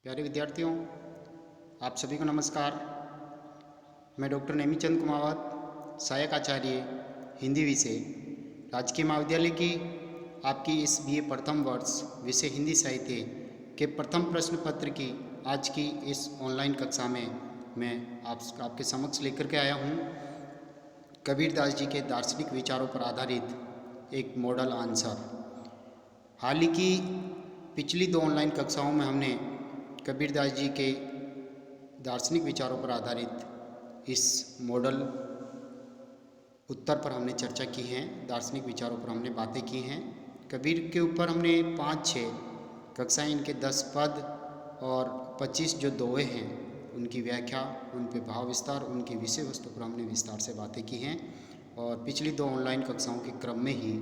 प्यारे विद्यार्थियों, आप सभी को नमस्कार। मैं डॉक्टर नेमीचंद कुमावत, सहायक आचार्य हिंदी विषय, राजकीय महाविद्यालय की आपकी इस बीए प्रथम वर्ष विषय हिंदी साहित्य के प्रथम प्रश्न पत्र की आज की इस ऑनलाइन कक्षा में मैं आपके समक्ष लेकर के आया हूँ कबीरदास जी के दार्शनिक विचारों पर आधारित एक मॉडल आंसर। हाल ही की पिछली 2 ऑनलाइन कक्षाओं में हमने कबीरदास जी के दार्शनिक विचारों पर आधारित इस मॉडल उत्तर पर हमने चर्चा की है। दार्शनिक विचारों पर हमने बातें की हैं। कबीर के ऊपर हमने 5-6 कक्षाएं, इनके 10 पद और 25 जो दोहे हैं उनकी व्याख्या, उन पे भाव विस्तार, उनकी विषय वस्तु पर हमने विस्तार से बातें की हैं। और पिछली 2 ऑनलाइन कक्षाओं के क्रम में ही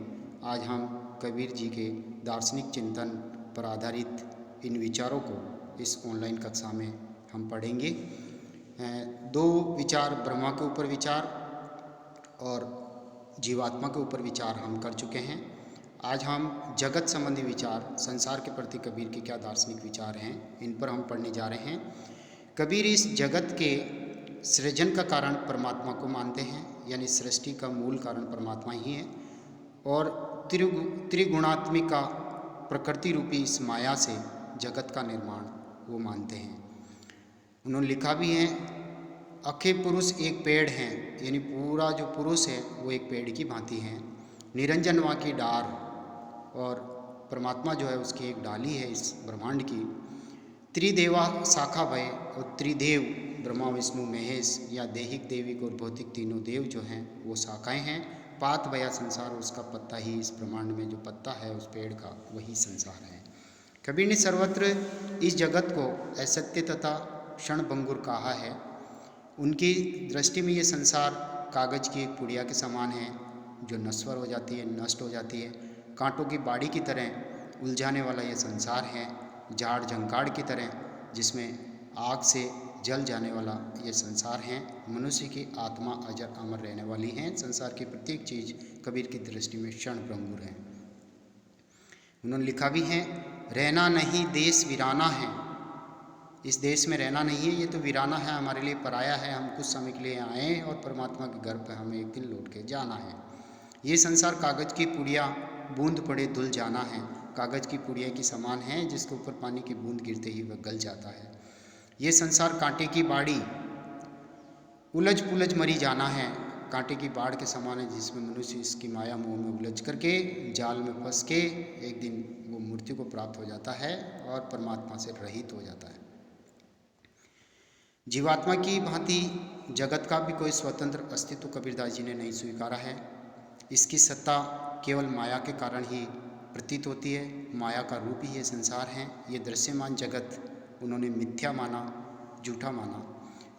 आज हम कबीर जी के दार्शनिक चिंतन पर आधारित इन विचारों को इस ऑनलाइन कक्षा में हम पढ़ेंगे। 2 विचार, ब्रह्मा के ऊपर विचार और जीवात्मा के ऊपर विचार हम कर चुके हैं। आज हम जगत संबंधी विचार, संसार के प्रति कबीर के क्या दार्शनिक विचार हैं, इन पर हम पढ़ने जा रहे हैं। कबीर इस जगत के सृजन का कारण परमात्मा को मानते हैं, यानी सृष्टि का मूल कारण परमात्मा ही है, और त्रिगुणात्मिका प्रकृति रूपी इस माया से जगत का निर्माण वो मानते हैं। उन्होंने लिखा भी है, अखे पुरुष एक पेड़ हैं, यानी पूरा जो पुरुष है वो एक पेड़ की भांति है। निरंजन वहाँ की डार, और परमात्मा जो है उसकी एक डाली है इस ब्रह्मांड की। त्रिदेवा शाखा भय, और त्रिदेव ब्रह्मा विष्णु महेश या दैहिक दैविक और भौतिक तीनों देव जो हैं वो शाखाएं हैं। पात भया संसार, उसका पत्ता ही इस ब्रह्मांड में जो पत्ता है उस पेड़ का, वही संसार है। कबीर ने सर्वत्र इस जगत को असत्य तथा क्षणभंगुर कहा है। उनकी दृष्टि में ये संसार कागज की एक पुड़िया के समान है जो नश्वर हो जाती है, नष्ट हो जाती है। कांटों की बाड़ी की तरह उलझाने वाला ये संसार है। झाड़ झंकाड़ की तरह जिसमें आग से जल जाने वाला ये संसार है। मनुष्य की आत्मा अजर अमर रहने वाली है। संसार की प्रत्येक चीज़ कबीर की दृष्टि में क्षणभंगुर है। उन्होंने लिखा भी है, रहना नहीं देश वीराना है। इस देश में रहना नहीं है, ये तो वीराना है, हमारे लिए पराया है। हम कुछ समय के लिए आए और परमात्मा के घर पर हमें एक दिन लौट के जाना है। ये संसार कागज की पुड़िया, बूंद पड़े धुल जाना है। कागज की पुड़िया की समान है जिसके ऊपर पानी की बूंद गिरते ही वह गल जाता है। ये संसार कांटे की बाड़ी, उलझ पुलझ मरी जाना है। कांटे की बाढ़ के समान है जिसमें मनुष्य इसकी माया मोह में उलझ करके, जाल में फंस के एक दिन वो मृत्यु को प्राप्त हो जाता है और परमात्मा से रहित हो जाता है। जीवात्मा की भांति जगत का भी कोई स्वतंत्र अस्तित्व कबीरदास जी ने नहीं स्वीकारा है। इसकी सत्ता केवल माया के कारण ही प्रतीत होती है। माया का रूप ही ये संसार है। ये दृश्यमान जगत उन्होंने मिथ्या माना, झूठा माना।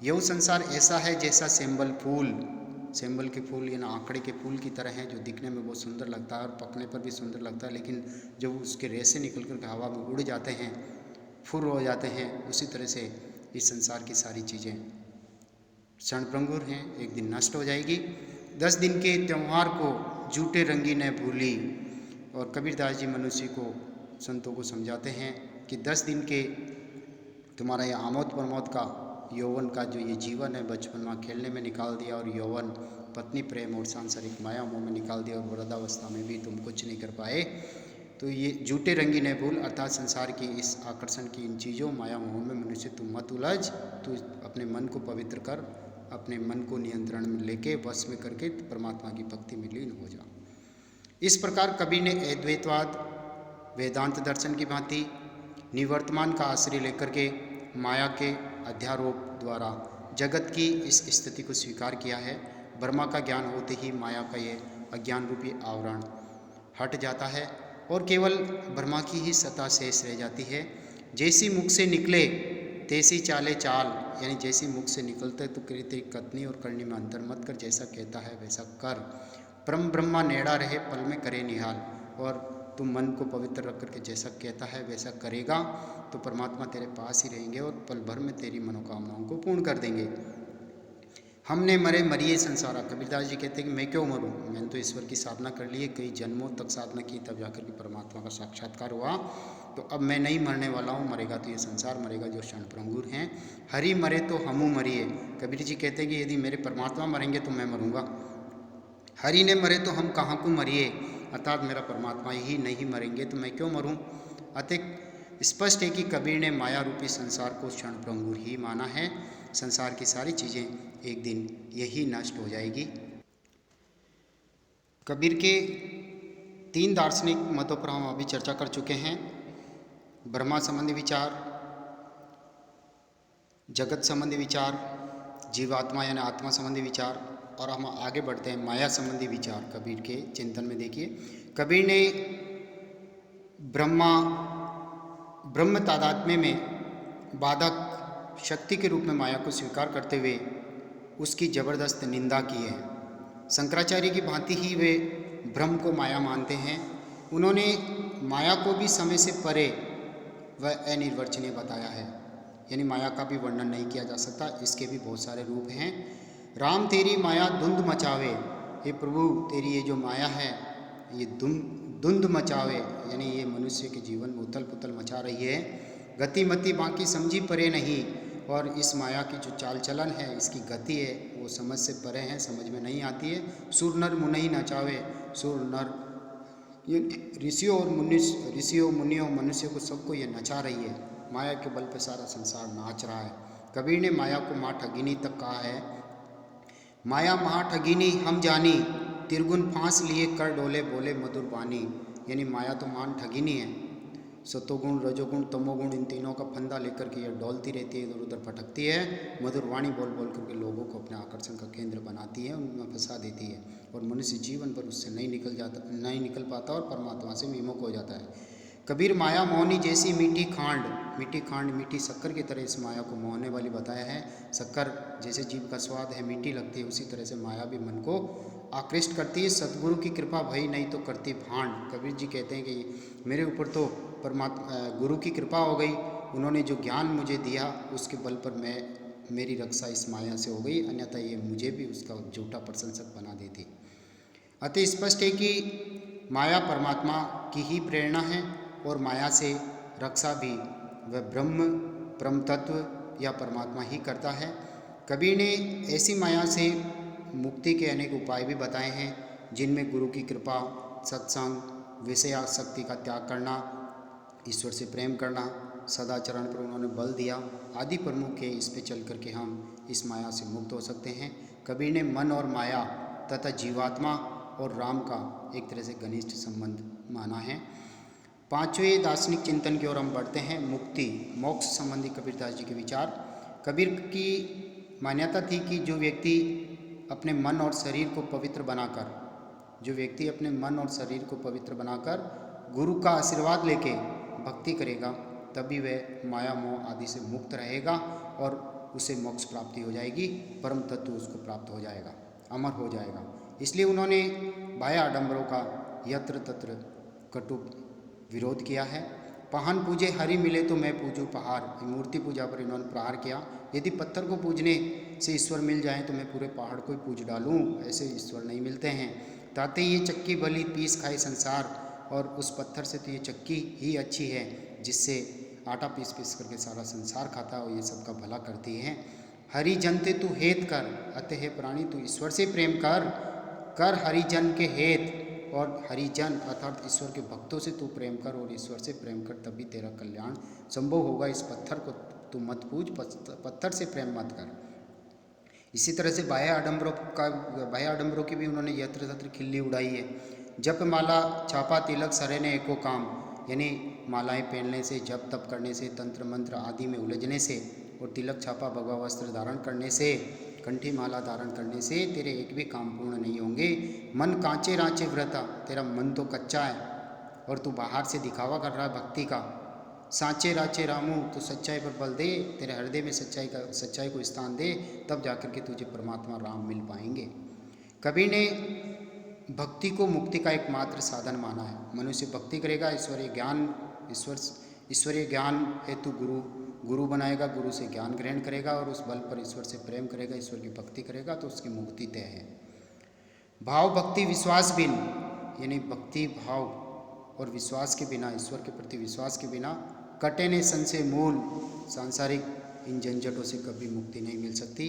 यह संसार ऐसा है जैसा सेम्बल के फूल या आंकड़े के फूल की तरह है, जो दिखने में बहुत सुंदर लगता है और पकने पर भी सुंदर लगता है, लेकिन जब उसके रेशे निकल कर हवा में उड़ जाते हैं, फुर हो जाते हैं, उसी तरह से इस संसार की सारी चीज़ें क्षणभंगुर हैं, एक दिन नष्ट हो जाएगी। 10 दिन के त्यौहार को झूठे रंगी न भूली। और कबीरदास जी मनुष्य को, संतों को समझाते हैं कि 10 दिन के तुम्हारा ये आमोद प्रमोद का, यौवन का जो ये जीवन है, बचपन में खेलने में निकाल दिया, और यौवन पत्नी प्रेम और सांसारिक माया मोह में निकाल दिया, और वृद्धावस्था में भी तुम कुछ नहीं कर पाए। तो ये झूठे रंगी न भूल, अर्थात संसार की इस आकर्षण की इन चीज़ों, माया मोह में मनुष्य तुम मत उलझ। तू अपने मन को पवित्र कर, अपने मन को नियंत्रण में लेके, वश में करके परमात्मा की भक्ति में लीन हो जा। इस प्रकार कबीर ने अद्वैतवाद, वेदांत दर्शन की भांति निवर्तमान का आश्रय लेकर के माया के अध्यारोप द्वारा जगत की इस स्थिति को स्वीकार किया है। ब्रह्मा का ज्ञान होते ही माया का ये अज्ञान रूपी आवरण हट जाता है और केवल ब्रह्मा की ही सत्ता शेष रह जाती है। जैसी मुख से निकले तैसी चाले चाल, यानी जैसी मुख से निकलते तो तेरी कथनी और करनी में अंतर मत कर, जैसा कहता है वैसा कर। परम ब्रह्मा नेड़ा रहे पल में करे निहाल, और तुम मन को पवित्र रख करके जैसा कहता है वैसा करेगा तो परमात्मा तेरे पास ही रहेंगे और पल भर में तेरी मनोकामनाओं को पूर्ण कर देंगे। हमने मरे मरिए संसारा। कबीरदास जी कहते हैं कि मैं क्यों मरूं, मैंने तो ईश्वर की साधना कर ली है, कई जन्मों तक साधना की, तब जाकर के परमात्मा का साक्षात्कार हुआ। तो अब मैं नहीं मरने वाला हूँ, मरेगा तो ये संसार मरेगा जो क्षण भंगुर हैं। हरि मरे तो हमू मरिए। कबीर जी कहते हैं कि यदि मेरे परमात्मा मरेंगे तो मैं मरूंगा, हरि ने मरे तो हम कहाँ को मरिए, अर्थात मेरा परमात्मा ही नहीं मरेंगे तो मैं क्यों मरूं। अतः स्पष्ट है कि कबीर ने माया रूपी संसार को क्षण भंगुर ही माना है। संसार की सारी चीज़ें एक दिन यही नष्ट हो जाएगी। कबीर के 3 दार्शनिक मतों पर हम अभी चर्चा कर चुके हैं। ब्रह्मा संबंधी विचार, जगत संबंधी विचार, जीवात्मा यानी आत्मा संबंधी विचार, और हम आगे बढ़ते हैं माया संबंधी विचार कबीर के चिंतन में। देखिए, कबीर ने ब्रह्म तादात्म्य में बाधक शक्ति के रूप में माया को स्वीकार करते हुए उसकी जबरदस्त निंदा की है। शंकराचार्य की भांति ही वे ब्रह्म को माया मानते हैं। उन्होंने माया को भी समय से परे व अनिर्वचनीय बताया है, यानी माया का भी वर्णन नहीं किया जा सकता, इसके भी बहुत सारे रूप हैं। राम तेरी माया धुंध मचावे, हे प्रभु तेरी ये जो माया है ये धुंध मचावे, यानी ये मनुष्य के जीवन में उथल पुथल मचा रही है। गति मति बाकी समझी परे नहीं, और इस माया की जो चाल चलन है, इसकी गति है, वो समझ से परे है, समझ में नहीं आती है। सुर नर मुनि नचावे, सुर नर ये ऋषियों मुनियों मनुष्य को सबको ये नचा रही है। माया के बल पे सारा संसार नाच रहा है। कबीर ने माया को माँ ठगिनी तक कहा है। माया महा ठगिनी हम जानी, तिरगुन फांस लिए कर डोले बोले मधुर बानी, यानी माया तो मान ठगिनी है। सतोगुण रजोगुण तमोगुण इन तीनों का फंदा लेकर के यह डोलती रहती है, इधर उधर भटकती है, मधुर वाणी बोल बोल करके लोगों को अपने आकर्षण का केंद्र बनाती है, उनमें फंसा देती है, और मनुष्य जीवन पर उससे नहीं निकल पाता और परमात्मा से विमुख हो जाता है। कबीर माया मोहनी जैसी मीठी खांड मीठी शक्कर की तरह इस माया को मोहने वाली बताया है। शक्कर जैसे जीव का स्वाद है, मीठी लगती है, उसी तरह से माया भी मन को आकृष्ट करती है। सतगुरु की कृपा भई नहीं तो करती भांड। कबीर जी कहते हैं कि मेरे ऊपर तो परमात्मा गुरु की कृपा हो गई, उन्होंने जो ज्ञान मुझे दिया उसके बल पर मेरी रक्षा इस माया से हो गई, अन्यथा ये मुझे भी उसका झूठा प्रशंसक बना देती। अतः स्पष्ट है कि माया परमात्मा की ही प्रेरणा है, और माया से रक्षा भी वह ब्रह्म तत्व या परमात्मा ही करता है। कबीर ने ऐसी माया से मुक्ति के अनेक उपाय भी बताए हैं, जिनमें गुरु की कृपा, सत्संग, विषयासक्ति का त्याग करना, ईश्वर से प्रेम करना, सदाचरण पर उन्होंने बल दिया आदि प्रमुख है। इस पे चल करके हम इस माया से मुक्त हो सकते हैं। कबीर ने मन और माया तथा जीवात्मा और राम का एक तरह से घनिष्ठ संबंध माना है। 5वें दार्शनिक चिंतन की ओर हम बढ़ते हैं। मुक्ति मोक्ष संबंधी कबीरदास जी के विचार। कबीर की मान्यता थी कि जो व्यक्ति अपने मन और शरीर को पवित्र बनाकर गुरु का आशीर्वाद लेके भक्ति करेगा, तभी वह माया मोह आदि से मुक्त रहेगा और उसे मोक्ष प्राप्ति हो जाएगी, परम तत्व उसको प्राप्त हो जाएगा, अमर हो जाएगा। इसलिए उन्होंने बाह्य आडंबरों का यत्र तत्र कटु विरोध किया है। पहान पूजे हरि मिले तो मैं पूजूं पहाड़, मूर्ति पूजा पर इन्होंने प्रहार किया। यदि पत्थर को पूजने से ईश्वर मिल जाए तो मैं पूरे पहाड़ को ही पूज डालूं, ऐसे ईश्वर नहीं मिलते हैं। ताते ये चक्की भली पीस खाए संसार, और उस पत्थर से तो ये चक्की ही अच्छी है जिससे आटा पीस पीस करके सारा संसार खाता है और ये सबका भला करती है। हरि जनते तू हेत कर, अतः हे प्राणी तू ईश्वर से प्रेम कर हरिजन के हेत, और हरिजन अर्थात ईश्वर के भक्तों से तू प्रेम कर और ईश्वर से प्रेम कर, तभी तेरा कल्याण संभव होगा। इस पत्थर को तू मत पूज, पत्थर से प्रेम मत कर। इसी तरह से बाह्य आडंबरों की भी उन्होंने यत्र तत्र खिल्ली उड़ाई है। जप माला छापा तिलक सरे ने एको काम, यानी मालाएं पहनने से, जप तप करने से, तंत्र मंत्र आदि में उलझने से, और तिलक छापा भगवा वस्त्र धारण करने से, कंठी माला धारण करने से तेरे एक भी काम पूर्ण नहीं होंगे। मन कांचे रांचे व्रता, तेरा मन तो कच्चा है और तू बाहर से दिखावा कर रहा है भक्ति का। सांचे राचे रामू, तो सच्चाई पर बल दे, तेरे हृदय में सच्चाई को स्थान दे, तब जाकर के तुझे परमात्मा राम मिल पाएंगे। कबीर ने भक्ति को मुक्ति का एकमात्र साधन माना है। मनुष्य भक्ति करेगा, ईश्वरीय ज्ञान हेतु गुरु बनाएगा, गुरु से ज्ञान ग्रहण करेगा और उस बल पर ईश्वर से प्रेम करेगा, ईश्वर की भक्ति करेगा तो उसकी मुक्ति तय है। भाव भक्ति विश्वास बिन, यानी भक्ति भाव और विश्वास के बिना, ईश्वर के प्रति विश्वास के बिना कटे ने संशय मूल, सांसारिक इन झंझटों से कभी मुक्ति नहीं मिल सकती।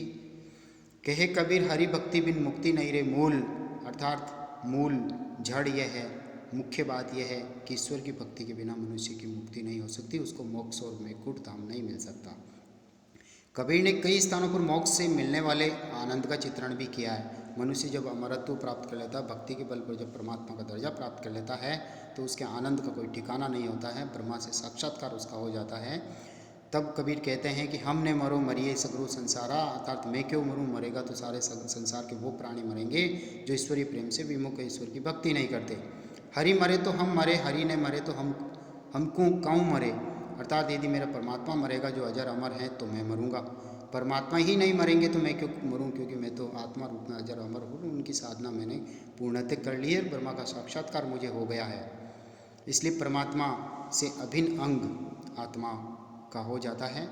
कहे कबीर हरि भक्ति बिन मुक्ति नहीं रे मूल, अर्थात मूल जड़ यह है, मुख्य बात यह है कि ईश्वर की भक्ति के बिना मनुष्य की मुक्ति नहीं हो सकती, उसको मोक्ष और वैकुंठ धाम नहीं मिल सकता। कबीर ने कई स्थानों पर मोक्ष से मिलने वाले आनंद का चित्रण भी किया है। मनुष्य जब अमरत्व प्राप्त कर लेता है, भक्ति के बल पर जब परमात्मा का दर्जा प्राप्त कर लेता है, तो उसके आनंद का कोई ठिकाना नहीं होता है, ब्रह्मा से साक्षात्कार उसका हो जाता है। तब कबीर कहते हैं कि हमने मरो मरिए सगरो संसारा, अर्थात मैं क्यों मरूं, मरेगा तो सारे संसार के वो प्राणी मरेंगे जो ईश्वरीय प्रेम से विमुख है, ईश्वर की भक्ति नहीं करते। हरि मरे तो हम मरे, हरि ने मरे तो हम क्यों मरे, अर्थात यदि मेरा परमात्मा मरेगा जो अजर अमर है तो मैं मरूंगा, परमात्मा ही नहीं मरेंगे तो मैं क्यों मरूं, क्योंकि मैं तो आत्मा रूप में अजर अमर हूँ, उनकी साधना मैंने पूर्णतः कर ली है, ब्रह्मा का साक्षात्कार मुझे हो गया है। इसलिए परमात्मा से अभिन्न अंग आत्मा का हो जाता है।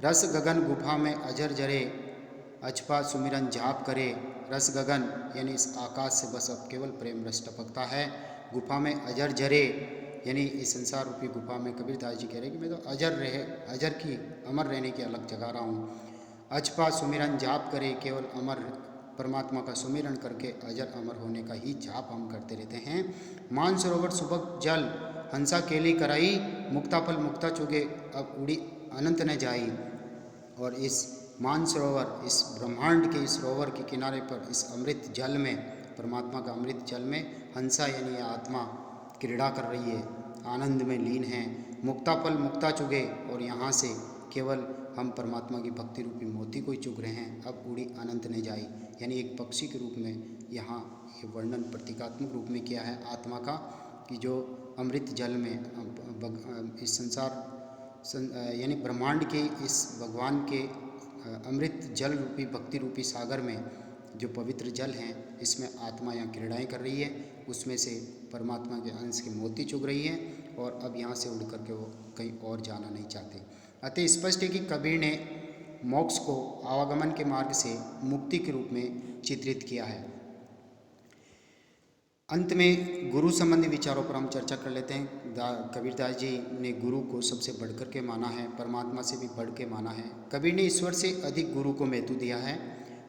रस गगन गुफा में अजर जरे, अछपा सुमिरन जाप करे, रस गगन यानी इस आकाश से बस अब केवल प्रेम रस टपकता है। गुफा में अजर जरे यानी इस संसार रूपी गुफा में कबीरदास जी कह रहे हैं कि मैं तो अजर की अमर रहने की अलग जगा रहा हूँ। अछपा सुमिरन जाप करे, केवल अमर परमात्मा का सुमिरन करके अजर अमर होने का ही जाप हम करते रहते हैं। मान सरोवर सुबक जल हंसा केली कराई, मुक्ता फल मुक्ता चुगे अब उड़ी अनंत न जाई। और इस मान सरोवर, इस ब्रह्मांड के इस सरोवर के किनारे पर इस अमृत जल में, परमात्मा का अमृत जल में हंसा यानी आत्मा क्रीड़ा कर रही है, आनंद में लीन है। मुक्ता फल मुक्ता चुगे, और यहाँ से केवल हम परमात्मा की भक्ति रूपी मोती को ही चुग रहे हैं, अब उड़ी अनंत न जाई, यानी एक पक्षी के रूप में यहाँ ये वर्णन प्रतीकात्मक रूप में किया है आत्मा का, कि जो अमृत जल में इस संसार यानी ब्रह्मांड के इस भगवान के अमृत जल रूपी भक्ति रूपी सागर में जो पवित्र जल हैं, इसमें आत्मा यहाँ क्रीड़ाएँ कर रही है, उसमें से परमात्मा के अंश के मोती चुग रही है, और अब यहाँ से उड़ करके वो कहीं और जाना नहीं चाहते। अतः स्पष्ट है कि कबीर ने मोक्ष को आवागमन के मार्ग से मुक्ति के रूप में चित्रित किया है। अंत में गुरु संबंधी विचारों पर हम चर्चा कर लेते हैं। कबीरदास जी ने गुरु को सबसे बढ़कर के माना है, परमात्मा से भी बढ़ के माना है। कबीर ने ईश्वर से अधिक गुरु को महत्व दिया है।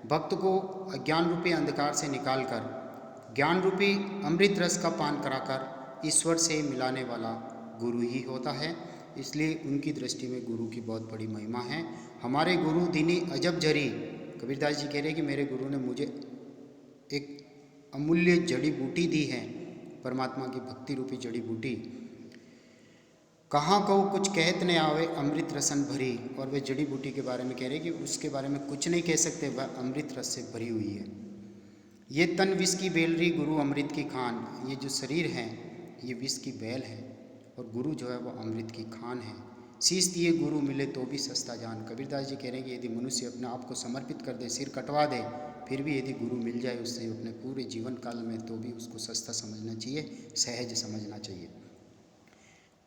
भक्त को अज्ञान रूपी अंधकार से निकालकर ज्ञान रूपी अमृत रस का पान कराकर ईश्वर से मिलाने वाला गुरु ही होता है। इसलिए उनकी दृष्टि में गुरु की बहुत बड़ी महिमा है। हमारे गुरु दीनी अजब जरी, कबीरदास जी कह रहे हैं कि मेरे गुरु ने मुझे एक अमूल्य जड़ी बूटी दी है, परमात्मा की भक्ति रूपी जड़ी बूटी। कहाँ कहो कुछ कहत न आवे अमृत रसन भरी, और वे जड़ी बूटी के बारे में कह रहे हैं कि उसके बारे में कुछ नहीं कह सकते, वह अमृत रस से भरी हुई है। ये तन विष की बेलरी गुरु अमृत की खान, ये जो शरीर है ये विष की बेल है, और गुरु जो है वो अमृत की खान है। शीश दिए गुरु मिले तो भी सस्ता जान, कबीरदास जी कह रहे हैं कि यदि मनुष्य अपने आप को समर्पित कर दे, सिर कटवा दे, फिर भी यदि गुरु मिल जाए उससे अपने पूरे जीवन काल में, तो भी उसको सस्ता समझना चाहिए, सहज समझना चाहिए।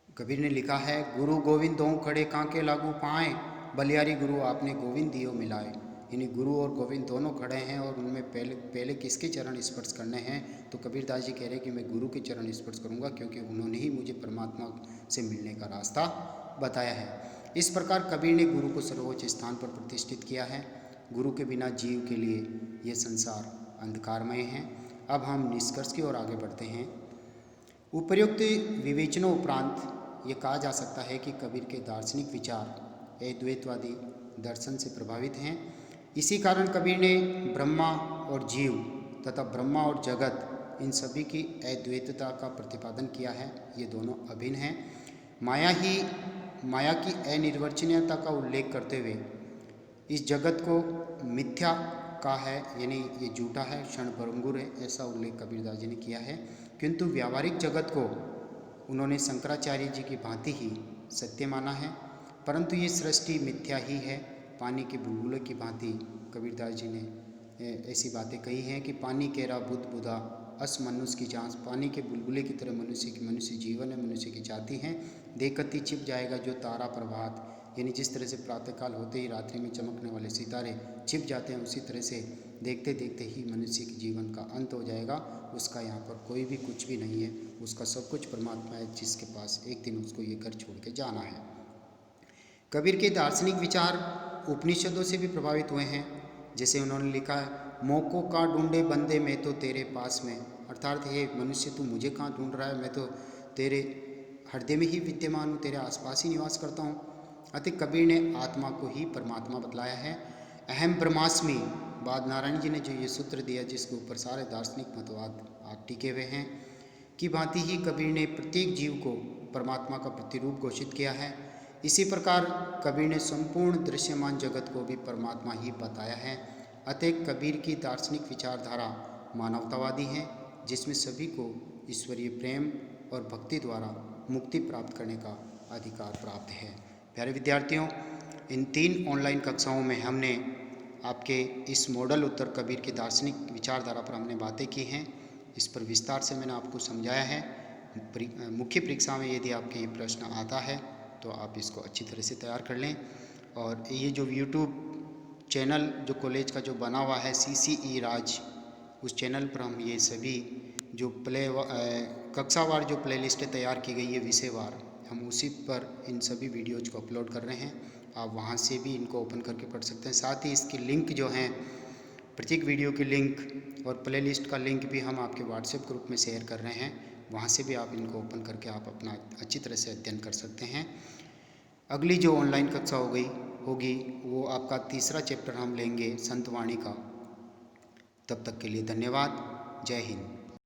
कबीर ने लिखा है, गुरु गोविंद दो खड़े कांके लागू पाएँ, बलियारी गुरु आपने गोविंद दियो मिलाए। यानी गुरु और गोविंद दोनों खड़े हैं, और उनमें पहले किसके चरण स्पर्श करने हैं, तो कबीरदास जी कह रहे हैं कि मैं गुरु के चरण स्पर्श करूंगा, क्योंकि उन्होंने ही मुझे परमात्मा से मिलने का रास्ता बताया है। इस प्रकार कबीर ने गुरु को सर्वोच्च स्थान पर प्रतिष्ठित किया है। गुरु के बिना जीव के लिए ये संसार अंधकारमय है। अब हम निष्कर्ष की ओर आगे बढ़ते हैं। उपर्युक्त विवेचनों उपरांत ये कहा जा सकता है कि कबीर के दार्शनिक विचार अद्वैतवादी दर्शन से प्रभावित हैं। इसी कारण कबीर ने ब्रह्मा और जीव तथा ब्रह्मा और जगत, इन सभी की अद्वैतता का प्रतिपादन किया है। ये दोनों अभिन्न हैं। माया की अनिर्वचनीयता का उल्लेख करते हुए इस जगत को मिथ्या का है, यानी ये झूठा है, क्षण भंगुर है, ऐसा उल्लेख कबीरदास जी ने किया है। किंतु व्यावहारिक जगत को उन्होंने शंकराचार्य जी की भांति ही सत्य माना है, परंतु ये सृष्टि मिथ्या ही है। पानी के बुलबुले की भांति कबीरदास जी ने ऐसी बातें कही हैं कि पानी केरा बुध बुधा अस मनुष्य की जांच, पानी के बुलबुले की तरह मनुष्य जीवन है, मनुष्य की जाति है। देखती छिप जाएगा जो तारा प्रभात, यानी जिस तरह से प्रातःकाल होते ही रात्रि में चमकने वाले सितारे छिप जाते हैं, उसी तरह से देखते देखते ही मनुष्य के जीवन का अंत हो जाएगा। उसका यहाँ पर कोई भी कुछ भी नहीं है, उसका सब कुछ परमात्मा है, जिसके पास एक दिन उसको ये घर छोड़ के जाना है। कबीर के दार्शनिक विचार उपनिषदों से भी प्रभावित हुए हैं। जैसे उन्होंने लिखा है, मौकों का ढूंढे बंदे मैं तो तेरे पास में, अर्थात हे मनुष्य तू मुझे कहाँ ढूंढ रहा है, मैं तो तेरे हृदय में ही विद्यमान हूँ, तेरे आसपास ही निवास करता हूँ। अतः कबीर ने आत्मा को ही परमात्मा बतलाया है। अहम ब्रह्मास्मि, बाद नारायण जी ने जो ये सूत्र दिया, जिसके ऊपर सारे दार्शनिक मतवाद आज टिके हुए हैं, की भांति ही कबीर ने प्रत्येक जीव को परमात्मा का प्रतिरूप घोषित किया है। इसी प्रकार कबीर ने संपूर्ण दृश्यमान जगत को भी परमात्मा ही बताया है। अतः कबीर की दार्शनिक विचारधारा मानवतावादी है, जिसमें सभी को ईश्वरीय प्रेम और भक्ति द्वारा मुक्ति प्राप्त करने का अधिकार प्राप्त है। प्यारे विद्यार्थियों, इन 3 ऑनलाइन कक्षाओं में हमने आपके इस मॉडल उत्तर कबीर की दार्शनिक विचारधारा पर हमने बातें की हैं। इस पर विस्तार से मैंने आपको समझाया है। मुख्य परीक्षा में यदि आपके ये प्रश्न आता है तो आप इसको अच्छी तरह से तैयार कर लें। और ये जो यूट्यूब चैनल जो कॉलेज का जो बना हुआ है CCE राज, उस चैनल पर हम ये सभी जो कक्षावार जो प्लेलिस्टें तैयार की गई है विषयवार, हम उसी पर इन सभी वीडियोज़ को अपलोड कर रहे हैं। आप वहाँ से भी इनको ओपन करके पढ़ सकते हैं। साथ ही इसकी लिंक जो हैं, प्रत्येक वीडियो की लिंक और प्लेलिस्ट का लिंक भी हम आपके व्हाट्सएप ग्रुप में शेयर कर रहे हैं। वहाँ से भी आप इनको ओपन करके आप अपना अच्छी तरह से अध्ययन कर सकते हैं। अगली जो ऑनलाइन कक्षा होगी वो आपका 3रा चैप्टर हम लेंगे संतवाणी का। तब तक के लिए धन्यवाद। जय हिंद।